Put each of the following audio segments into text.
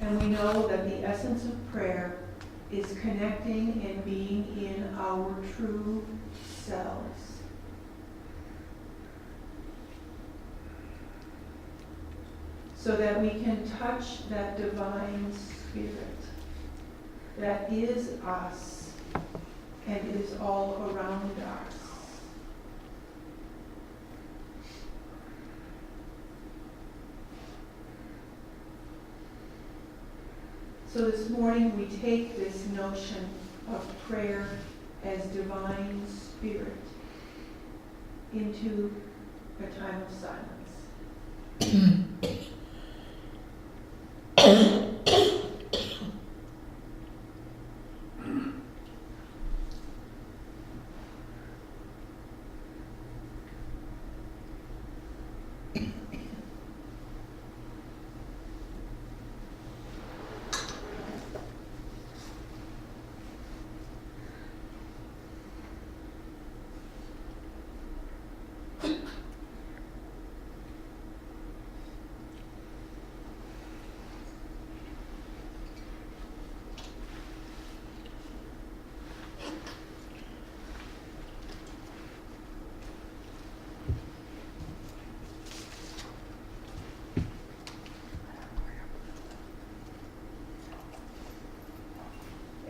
And we know that the essence of prayer is connecting and being in our true selves. So that we can touch that divine spirit that is us and is all around us. So this morning we take this notion of prayer as divine spirit into a time of silence.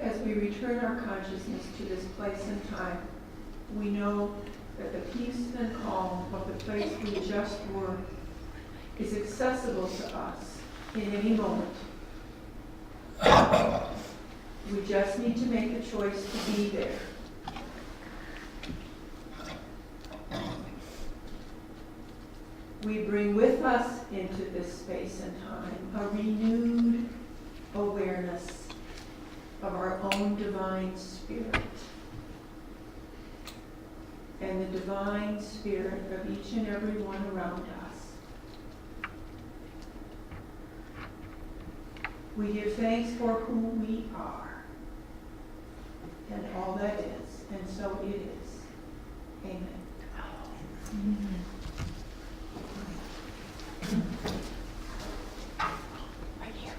As we return our consciousness to this place and time, we know that the peace and calm of the place we just were is accessible to us in any moment. We just need to make the choice to be there. We bring with us into this space and time a renewed awareness of our own divine spirit and the divine spirit of each and every one around us. We give thanks for who we are and all that is, and so it is. Amen. Amen. Right here,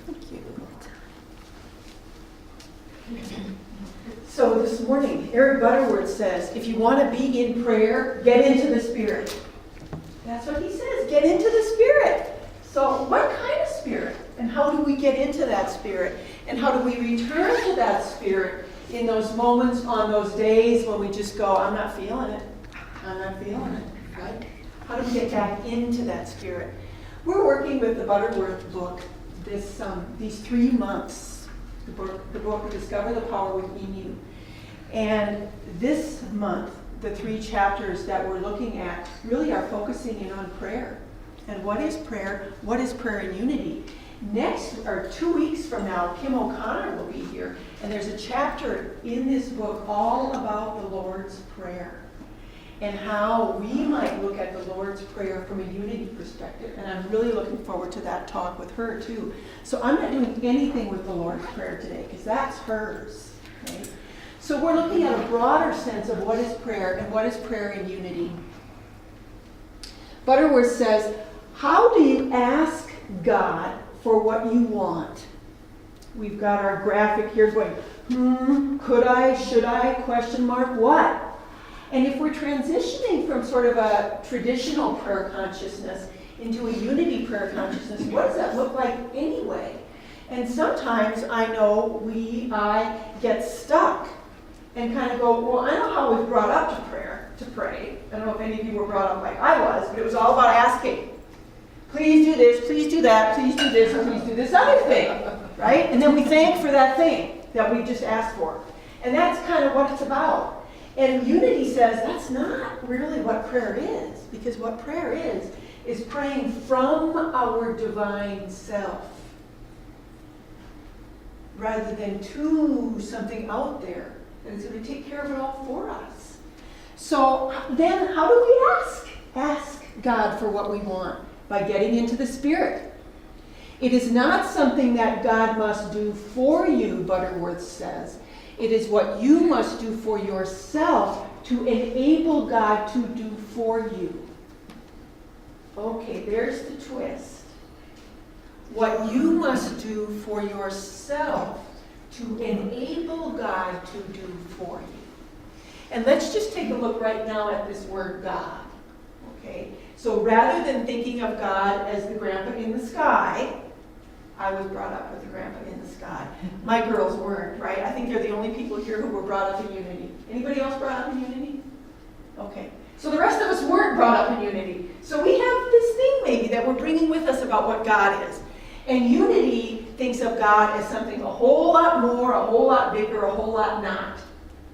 Thank you. So this morning, Eric Butterworth says, if you want to be in prayer, get into the Spirit. That's what he says, get into the Spirit. So what kind of Spirit? And how do we get into that Spirit? And how do we return to that Spirit in those moments, on those days when we just go, I'm not feeling it. I'm not feeling it, right? How do we get back into that Spirit? We're working with the Butterworth book these 3 months, the book Discover the Power Within You. And this month, the 3 chapters that we're looking at really are focusing in on prayer. And what is prayer? What is prayer in unity? Next, or 2 weeks from now, Kim O'Connor will be here, and there's a chapter in this book all about the Lord's Prayer and how we might look at the Lord's Prayer from a unity perspective. And I'm really looking forward to that talk with her, too. So I'm not doing anything with the Lord's Prayer today, because that's hers. Okay? So we're looking at a broader sense of what is prayer and what is prayer in unity. Butterworth says, how do you ask God for what you want? We've got our graphic here going, could I, should I, question mark, what? And if we're transitioning from sort of a traditional prayer consciousness into a unity prayer consciousness, what does that look like anyway? And sometimes I know I get stuck and kind of go, well, I know how we're brought up to pray. I don't know if any of you were brought up like I was, but it was all about asking. Please do this, please do that, please do this, and please do this other thing, right? And then we thank for that thing that we just asked for. And that's kind of what it's about. And unity says that's not really what prayer is, because what prayer is praying from our divine self rather than to something out there that is going to take care of it all for us. So then how do we ask? Ask God for what we want by getting into the Spirit. It is not something that God must do for you, Butterworth says. It is what you must do for yourself to enable God to do for you. Okay, there's the twist. What you must do for yourself to enable God to do for you. And let's just take a look right now at this word God. Okay? So rather than thinking of God as the grandpa in the sky, I was brought up with the grandpa in the sky. My girls weren't, right? I think they're the only people here who were brought up in unity. Anybody else brought up in unity? Okay. So the rest of us weren't brought up in unity. So we have this thing maybe that we're bringing with us about what God is. And unity thinks of God as something a whole lot more, a whole lot bigger, a whole lot not,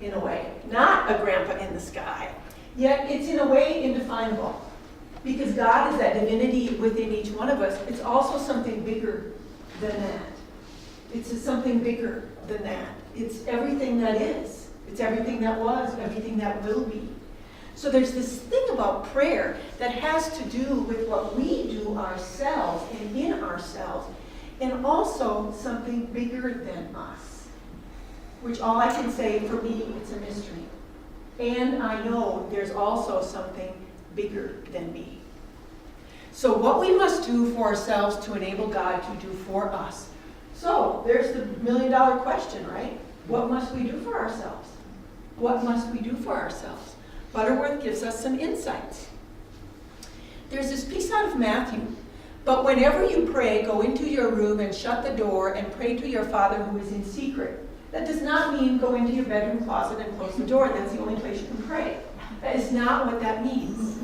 in a way. Not a grandpa in the sky. Yet it's in a way indefinable. Because God is that divinity within each one of us. It's also something bigger than that. It's something bigger than that. It's everything that is. It's everything that was, everything that will be. So there's this thing about prayer that has to do with what we do ourselves and in ourselves, and also something bigger than us. Which all I can say, for me, it's a mystery. And I know there's also something bigger than me. So what we must do for ourselves to enable God to do for us. So there's the million-dollar question, right? What must we do for ourselves? What must we do for ourselves? Butterworth gives us some insights. There's this piece out of Matthew. But whenever you pray, go into your room and shut the door and pray to your Father who is in secret. That does not mean go into your bedroom closet and close the door. That's the only place you can pray. That is not what that means.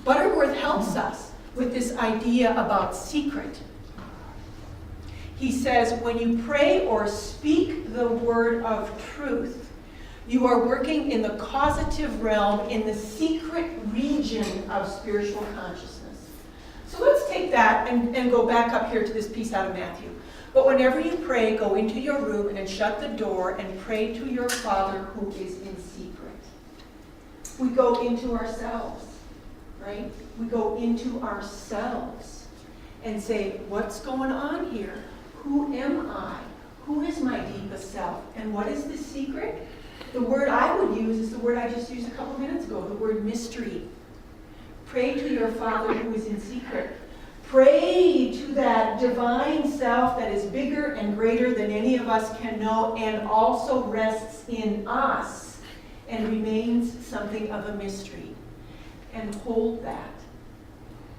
Butterworth helps us with this idea about secret. He says, when you pray or speak the word of truth, you are working in the causative realm, in the secret region of spiritual consciousness. So let's take that and go back up here to this piece out of Matthew. But whenever you pray, go into your room and shut the door and pray to your Father who is in secret. We go into ourselves, right? We go into ourselves and say, what's going on here? Who am I? Who is my deepest self? And what is the secret? The word I would use is the word I just used a couple minutes ago, the word mystery. Pray to your Father who is in secret. Pray to that divine self that is bigger and greater than any of us can know and also rests in us and remains something of a mystery. And hold that.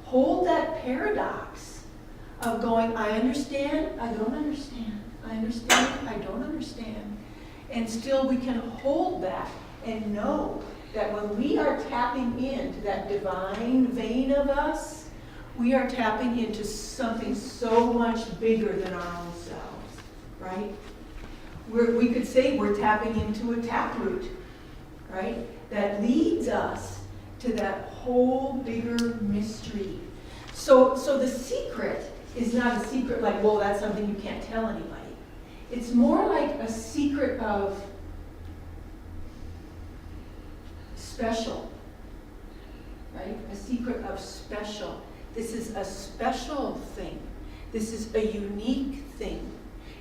Hold that paradox of going, I understand, I don't understand. I understand, I don't understand. And still we can hold that and know that when we are tapping into that divine vein of us, we are tapping into something so much bigger than our own selves, right? We could say we're tapping into a taproot, right? That leads us to that whole bigger mystery. So the secret is not a secret like, well, that's something you can't tell anybody. It's more like a secret of special, right? A secret of special. This is a special thing. This is a unique thing.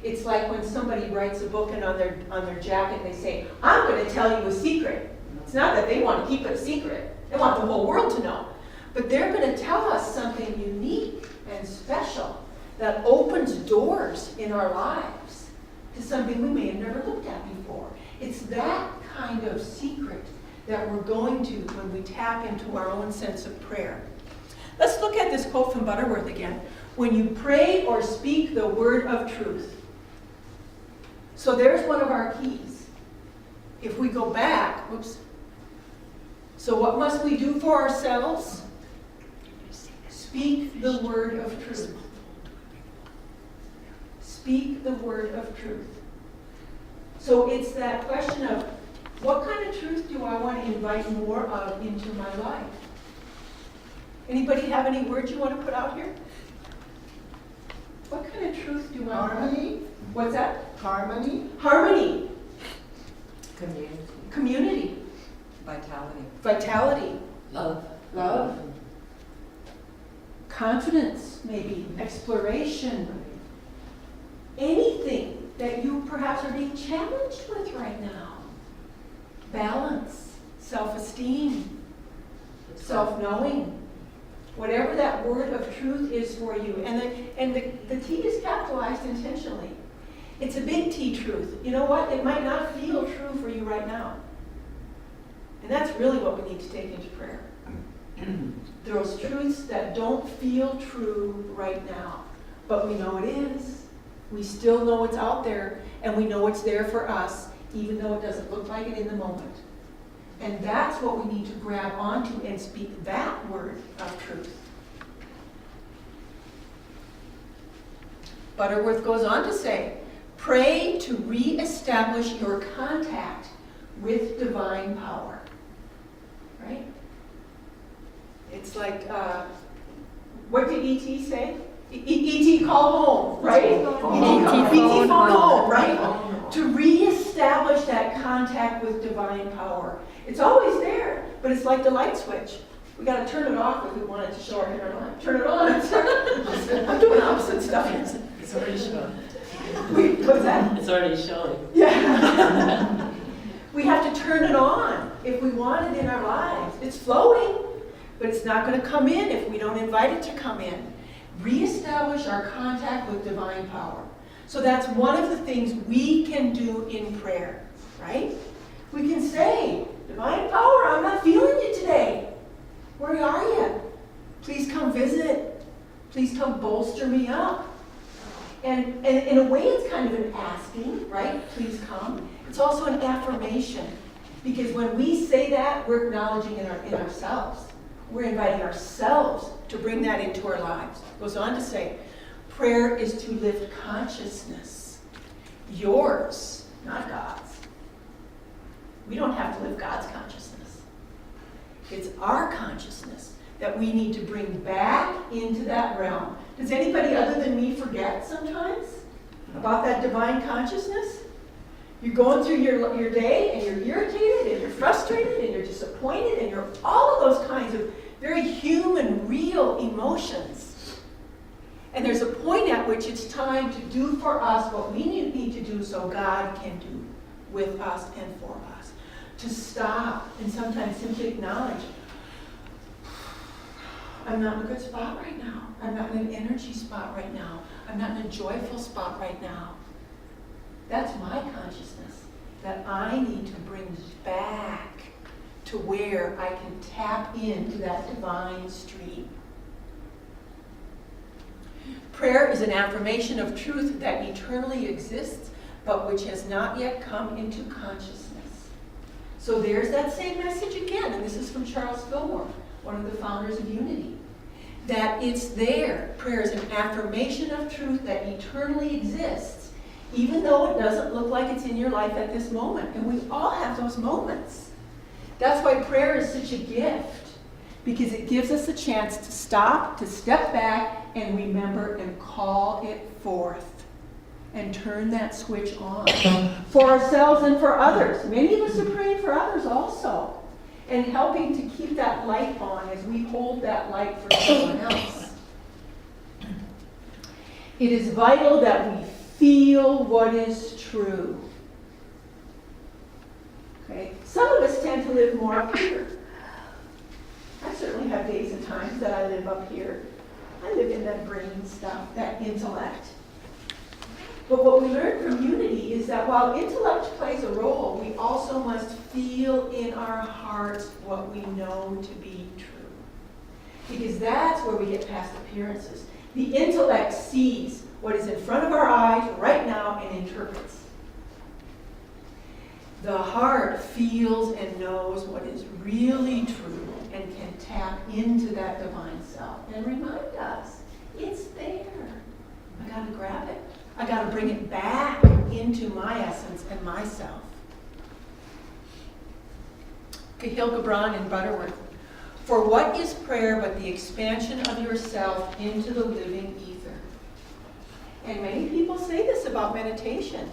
It's like when somebody writes a book and on their jacket they say, I'm going to tell you a secret. It's not that they want to keep it a secret. They want the whole world to know. But they're going to tell us something unique and special that opens doors in our lives to something we may have never looked at before. It's that kind of secret that we're going to when we tap into our own sense of prayer. Let's look at this quote from Butterworth again. When you pray or speak the word of truth. So there's one of our keys. If we go back, whoops. So what must we do for ourselves? Speak the word of truth. Speak the word of truth. So it's that question of, what kind of truth do I want to invite more of into my life? Anybody have any words you want to put out here? What kind of truth do I want? Harmony. What's that? Harmony. Harmony. Community. Community. Vitality. Vitality. Love. Love. Confidence, maybe. Exploration. Anything that you perhaps are being challenged with right now. Balance. Self-esteem. Self-knowing. Whatever that word of truth is for you. And the T is capitalized intentionally. It's a big T truth. You know what? It might not feel true for you right now. And that's really what we need to take into prayer. Those truths that don't feel true right now. But we know it is. We still know it's out there. And we know it's there for us, even though it doesn't look like it in the moment. And that's what we need to grab onto and speak that word of truth. Butterworth goes on to say, pray to reestablish your contact with divine power. Right? It's like, what did E.T. say? E.T. called home, right? E.T. phoned home, right? To reestablish that contact with divine power. It's always there, but it's like the light switch. We got to turn it off if we want it to show our inner light. Turn it on. I'm doing opposite stuff. It's already showing. What's that? It's already showing. Yeah. We have to turn it on if we want it in our lives. It's flowing, but it's not going to come in if we don't invite it to come in. Reestablish our contact with divine power. So that's one of the things we can do in prayer, right? We can say, divine power, I'm not feeling you today. Where are you? Please come visit. Please come bolster me up. And in a way, it's kind of an asking, right? Please come. It's also an affirmation. Because when we say that, we're acknowledging in ourselves. We're inviting ourselves to bring that into our lives. It goes on to say, prayer is to lift consciousness. Yours, not God's. We don't have to live God's consciousness. It's our consciousness that we need to bring back into that realm. Does anybody other than me forget sometimes about that divine consciousness? You're going through your day and you're irritated and you're frustrated and you're disappointed and you're all of those kinds of very human, real emotions. And there's a point at which it's time to do for us what we need to do so God can do with us and for us. To stop and sometimes simply acknowledge, I'm not in a good spot right now. I'm not in an energy spot right now. I'm not in a joyful spot right now. That's my consciousness that I need to bring back to where I can tap into that divine stream. Prayer is an affirmation of truth that eternally exists, but which has not yet come into consciousness. So there's that same message again, and this is from Charles Fillmore, one of the founders of Unity, that it's there. Prayer is an affirmation of truth that eternally exists, even though it doesn't look like it's in your life at this moment. And we all have those moments. That's why prayer is such a gift, because it gives us a chance to stop, to step back, and remember and call it forth. And turn that switch on for ourselves and for others. Many of us are praying for others also. And helping to keep that light on as we hold that light for someone else. It is vital that we feel what is true. Okay? Some of us tend to live more up here. I certainly have days and times that I live up here. I live in that brain stuff, that intellect. But what we learn from Unity is that while intellect plays a role, we also must feel in our hearts what we know to be true. Because that's where we get past appearances. The intellect sees what is in front of our eyes right now and interprets. The heart feels and knows what is really true and can tap into that divine self and remind us, it's there. I got to grab it. I got to bring it back into my essence and myself. Cahill Gibran in Butterworth. For what is prayer but the expansion of yourself into the living ether? And many people say this about meditation.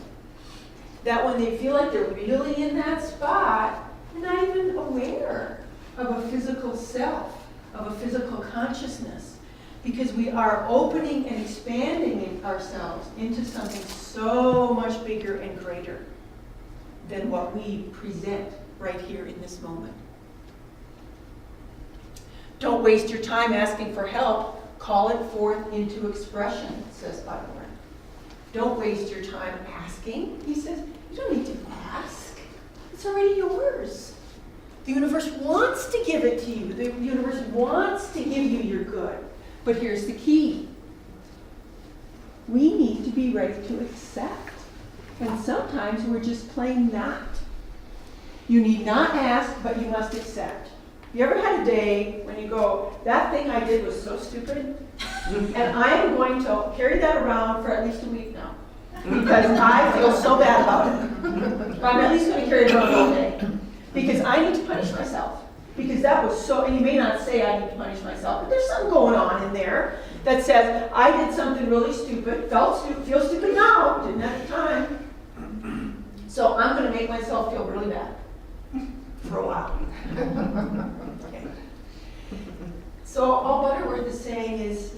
That when they feel like they're really in that spot, they're not even aware of a physical self, of a physical consciousness. Because we are opening and expanding ourselves into something so much bigger and greater than what we present right here in this moment. Don't waste your time asking for help. Call it forth into expression, says Butterworth. Don't waste your time asking. He says, you don't need to ask. It's already yours. The universe wants to give it to you. The universe wants to give you your good. But here's the key. We need to be ready to accept. And sometimes we're just plain not. You need not ask, but you must accept. You ever had a day when you go, that thing I did was so stupid, and I am going to carry that around for at least a week now, because I feel so bad about it. I'm at least going to carry it around all day, because I need to punish myself. Because that was so, and you may not say I need to punish myself, but there's something going on in there that says, I did something really stupid, feel stupid now, didn't at the time. So I'm going to make myself feel really bad for a while. Okay. So all Butterworth is saying is,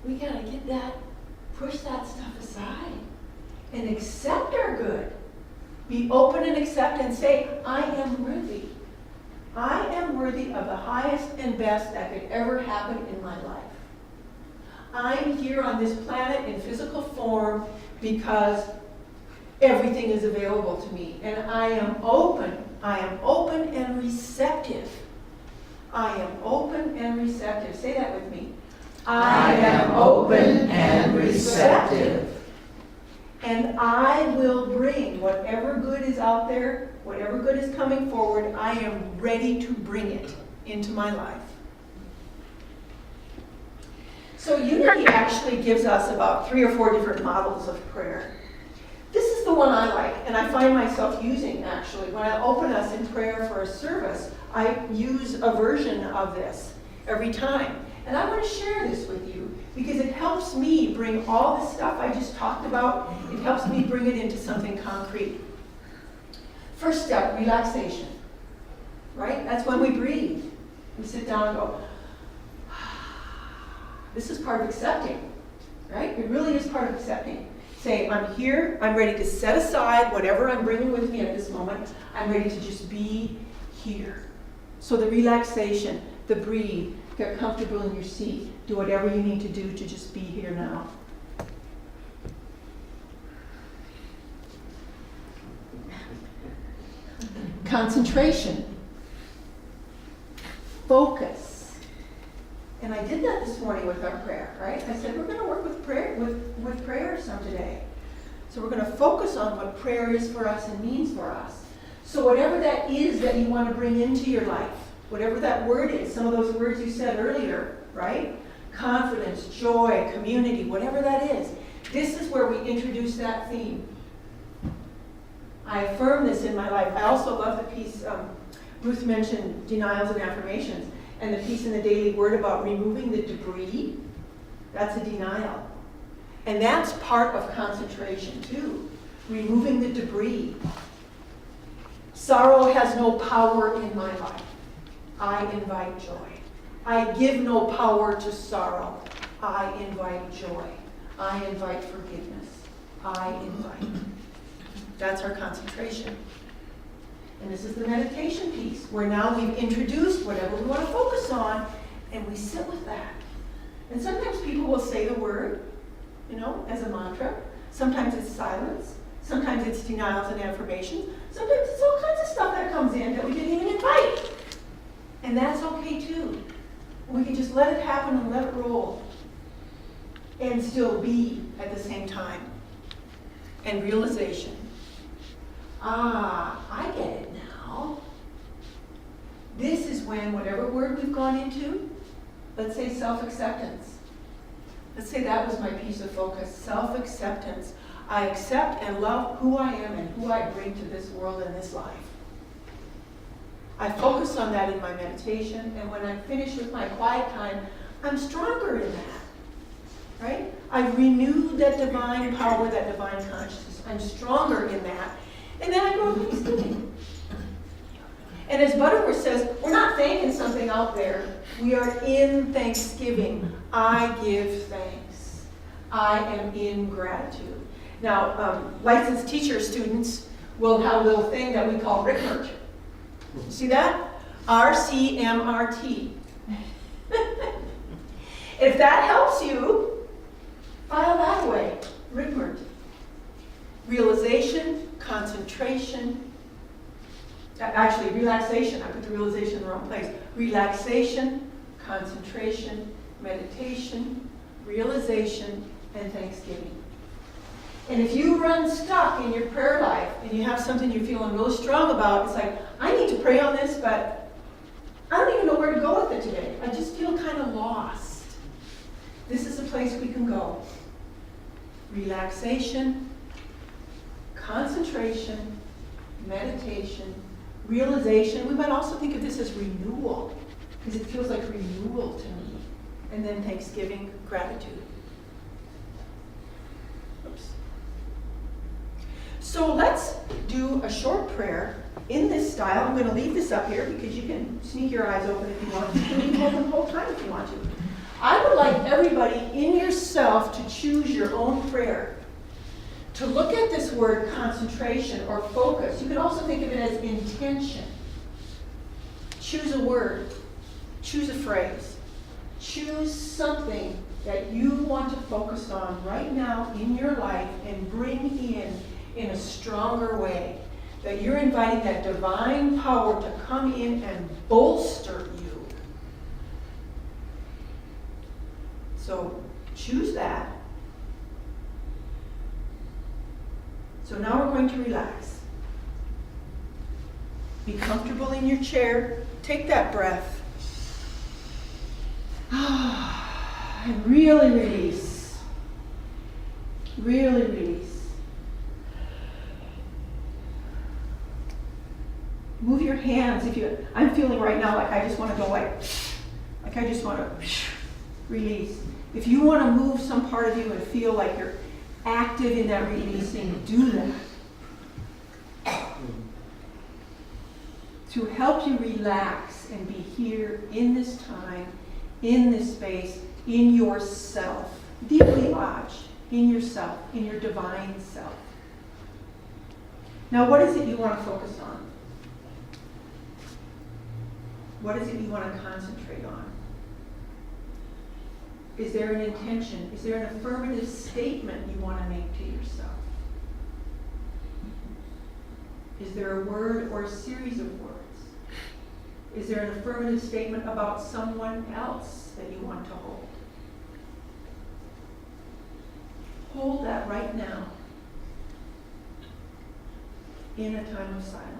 we got to push that stuff aside and accept our good. Be open and accept and say, I am worthy. I am worthy of the highest and best that could ever happen in my life. I'm here on this planet in physical form because everything is available to me. And I am open. I am open and receptive. I am open and receptive. Say that with me. I am open and receptive. And I will bring whatever good is out there, whatever good is coming forward, I am ready to bring it into my life. So Unity actually gives us about 3 or 4 different models of prayer. This is the one I like, and I find myself using actually. When I open us in prayer for a service, I use a version of this every time. And I want to share this with you because it helps me bring all the stuff I just talked about, it helps me bring it into something concrete. First step, relaxation. Right? That's when we breathe. We sit down and go, this is part of accepting. Right? It really is part of accepting. Say, I'm here, I'm ready to set aside whatever I'm bringing with me at this moment. I'm ready to just be here. So the relaxation, the breathe, get comfortable in your seat. Do whatever you need to do to just be here now. Concentration. Focus. And I did that this morning with our prayer, right? I said we're going to work with prayer with prayer some today. So we're going to focus on what prayer is for us and means for us. So whatever that is that you want to bring into your life, whatever that word is, some of those words you said earlier, right? Confidence, joy, community, whatever that is. This is where we introduce that theme. I affirm this in my life. I also love the piece, Ruth mentioned denials and affirmations, and the piece in the Daily Word about removing the debris. That's a denial. And that's part of concentration too, removing the debris. Sorrow has no power in my life. I invite joy. I give no power to sorrow. I invite joy. I invite forgiveness. I invite. That's our concentration. And this is the meditation piece, where now we've introduced whatever we want to focus on, and we sit with that. And sometimes people will say the word, as a mantra. Sometimes it's silence. Sometimes it's denials and affirmations. Sometimes it's all kinds of stuff that comes in that we didn't even invite. And that's okay too. We can just let it happen and let it roll. And still be at the same time. And realization. I get it now. This is when whatever word we've gone into, let's say self-acceptance. Let's say that was my piece of focus, self-acceptance. I accept and love who I am and who I bring to this world and this life. I focus on that in my meditation, and when I'm finished with my quiet time, I'm stronger in that, right? I've renewed that divine power, that divine consciousness. I'm stronger in that. And then I go to Thanksgiving. And as Butterworth says, we're not thanking something out there. We are in Thanksgiving. I give thanks. I am in gratitude. Now, licensed teacher students will have a little thing that we call RCMRT. See that? RCMRT. If that helps you, file that away. Rigmert. Realization, concentration. Actually, relaxation. I put the realization in the wrong place. Relaxation, concentration, meditation, realization, and thanksgiving. And if you run stuck in your prayer life and you have something you're feeling really strong about, it's like, I need to pray on this, but I don't even know where to go with it today. I just feel kind of lost. This is a place we can go. Relaxation, concentration, meditation, realization. We might also think of this as renewal, because it feels like renewal to me. And then thanksgiving, gratitude. Oops. So let's do a short prayer in this style. I'm going to leave this up here because you can sneak your eyes open if you want to. You can leave them open the whole time if you want to. I would like everybody in yourself to choose your own prayer. To look at this word concentration or focus. You can also think of it as intention. Choose a word. Choose a phrase. Choose something that you want to focus on right now in your life and bring in a stronger way. That you're inviting that divine power to come in and bolster you. So choose that. So now we're going to relax. Be comfortable in your chair. Take that breath. And really release. Really release. Move your hands. I'm feeling right now like I just want to go like I just want to release. If you want to move some part of you and feel like you're active in that releasing, do that. To help you relax and be here in this time, in this space, in yourself, deeply lodged in yourself, in your divine self. Now, what is it you want to focus on? What is it you want to concentrate on? Is there an intention? Is there an affirmative statement you want to make to yourself? Is there a word or a series of words? Is there an affirmative statement about someone else that you want to hold? Hold that right now in a time of silence.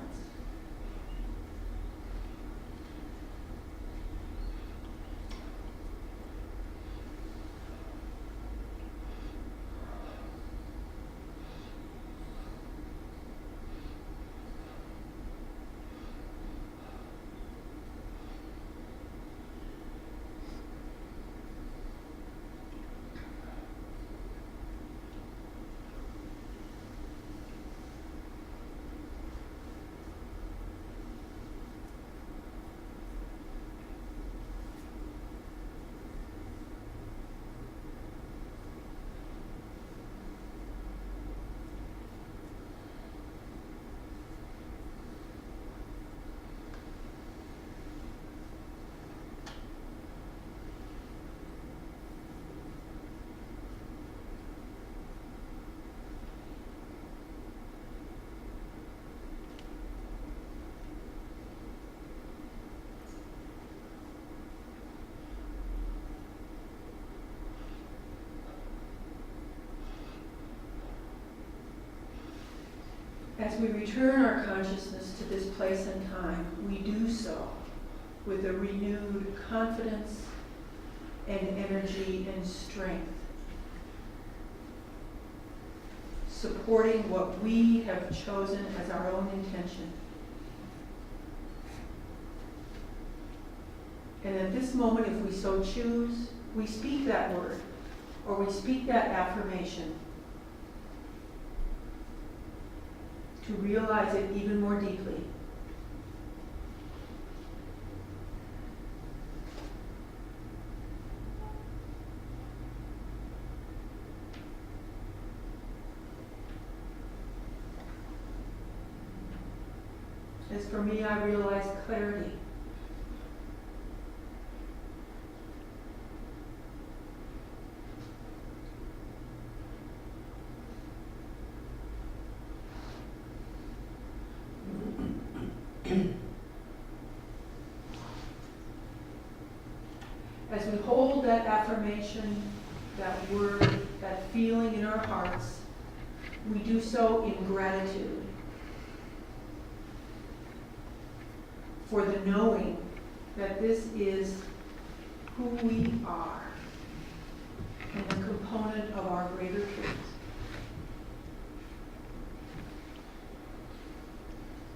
As we return our consciousness to this place and time, we do so with a renewed confidence and energy and strength, supporting what we have chosen as our own intention. And at this moment, if we so choose, we speak that word or we speak that affirmation to realize it even more deeply. As for me, I realize clarity. as we hold that affirmation, that word, that feeling in our hearts, we do so in gratitude for the knowing that this is who we are and a component of our greater truth.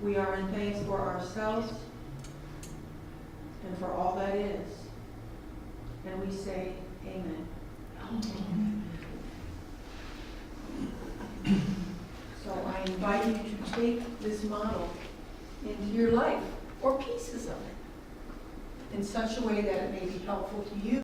We are in thanks for ourselves and for all that is. And we say, Amen. So I invite you to take this model into your life, or pieces of it, in such a way that it may be helpful to you.